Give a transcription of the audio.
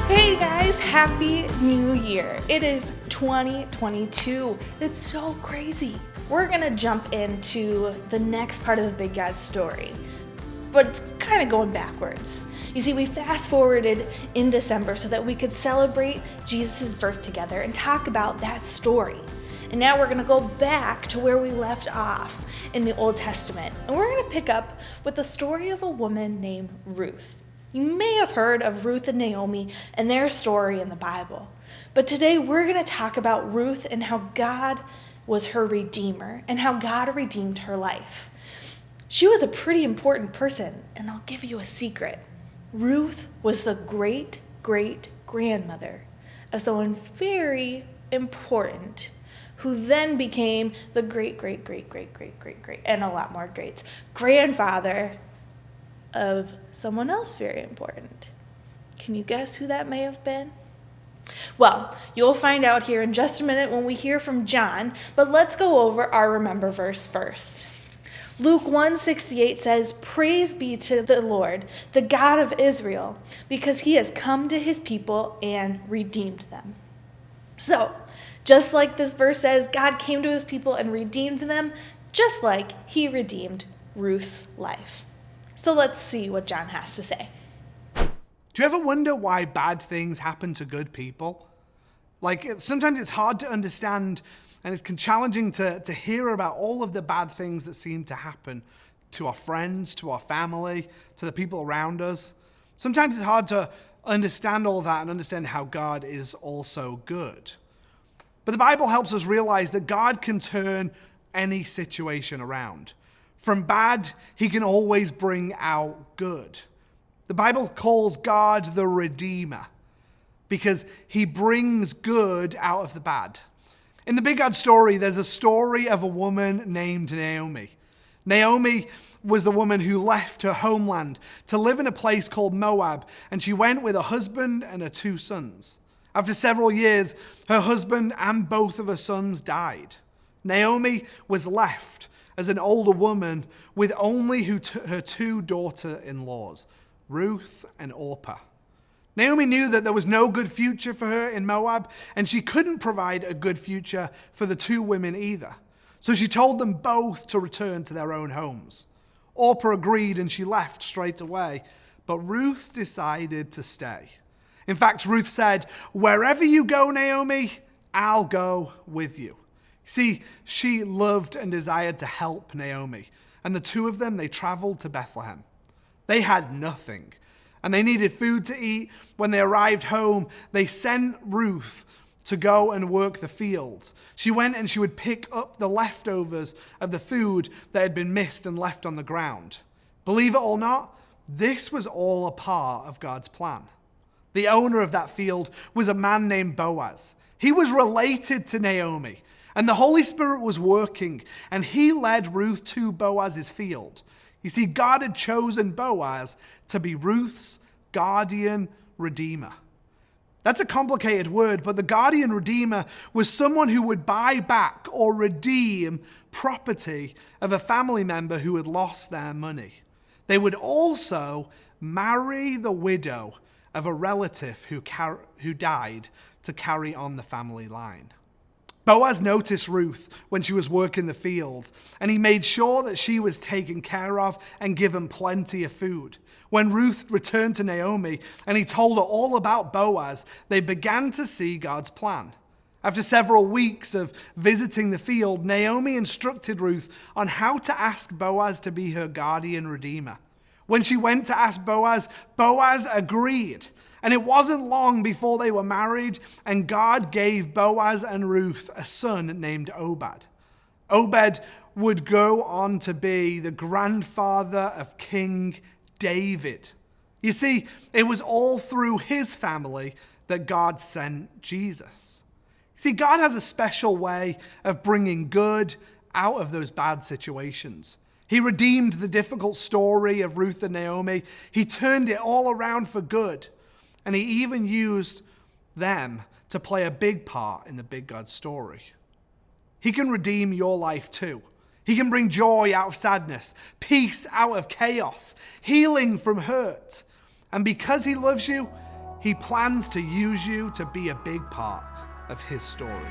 Hey guys, Happy New Year. It is 2022. It's so crazy. We're gonna jump into the next part of the Big God story, but it's kind of going backwards. You see, we fast forwarded in December so that we could celebrate Jesus' birth together and talk about that story. And now we're gonna go back to where we left off in the Old Testament. And we're gonna pick up with the story of a woman named Ruth. You may have heard of Ruth and Naomi and their story in the Bible. But today we're going to talk about Ruth and how God was her redeemer and how God redeemed her life. She was a pretty important person, and I'll give you a secret. Ruth was the great-great-grandmother of someone very important who then became the great-great-great-great-great-great-great, and a lot more greats, grandfather of someone else very important. Can you guess who that may have been? Well, you'll find out here in just a minute when we hear from John, but let's go over our remember verse first. Luke 1:68 says, "Praise be to the Lord, the God of Israel, because he has come to his people and redeemed them." So, just like this verse says, God came to his people and redeemed them, just like he redeemed Ruth's life. So let's see what John has to say. Do you ever wonder why bad things happen to good people? Sometimes it's hard to understand, and it's challenging to hear about all of the bad things that seem to happen to our friends, to our family, to the people around us. Sometimes it's hard to understand all that and understand how God is also good. But the Bible helps us realize that God can turn any situation around. From bad, he can always bring out good. The Bible calls God the Redeemer because he brings good out of the bad. In the Big God story, there's a story of a woman named Naomi. Naomi was the woman who left her homeland to live in a place called Moab, and she went with her husband and her 2 sons. After several years, her husband and both of her sons died. Naomi was left as an older woman with only her 2 daughter-in-laws, Ruth and Orpah. Naomi knew that there was no good future for her in Moab, and she couldn't provide a good future for the 2 women either. So she told them both to return to their own homes. Orpah agreed and she left straight away, but Ruth decided to stay. In fact, Ruth said, "Wherever you go, Naomi, I'll go with you." See, she loved and desired to help Naomi, and the 2 of them, they traveled to Bethlehem. They had nothing, and they needed food to eat. When they arrived home, they sent Ruth to go and work the fields. She went and she would pick up the leftovers of the food that had been missed and left on the ground. Believe it or not, this was all a part of God's plan. The owner of that field was a man named Boaz. He was related to Naomi. And the Holy Spirit was working, and he led Ruth to Boaz's field. You see, God had chosen Boaz to be Ruth's guardian redeemer. That's a complicated word, but the guardian redeemer was someone who would buy back or redeem property of a family member who had lost their money. They would also marry the widow of a relative who died to carry on the family line. Boaz noticed Ruth when she was working the field, and he made sure that she was taken care of and given plenty of food. When Ruth returned to Naomi and he told her all about Boaz, they began to see God's plan. After several weeks of visiting the field, Naomi instructed Ruth on how to ask Boaz to be her guardian redeemer. When she went to ask Boaz, Boaz agreed. And it wasn't long before they were married, and God gave Boaz and Ruth a son named Obed. Obed would go on to be the grandfather of King David. You see, it was all through his family that God sent Jesus. See, God has a special way of bringing good out of those bad situations. He redeemed the difficult story of Ruth and Naomi. He turned it all around for good. And he even used them to play a big part in the big God story. He can redeem your life too. He can bring joy out of sadness, peace out of chaos, healing from hurt. And because he loves you, he plans to use you to be a big part of his story.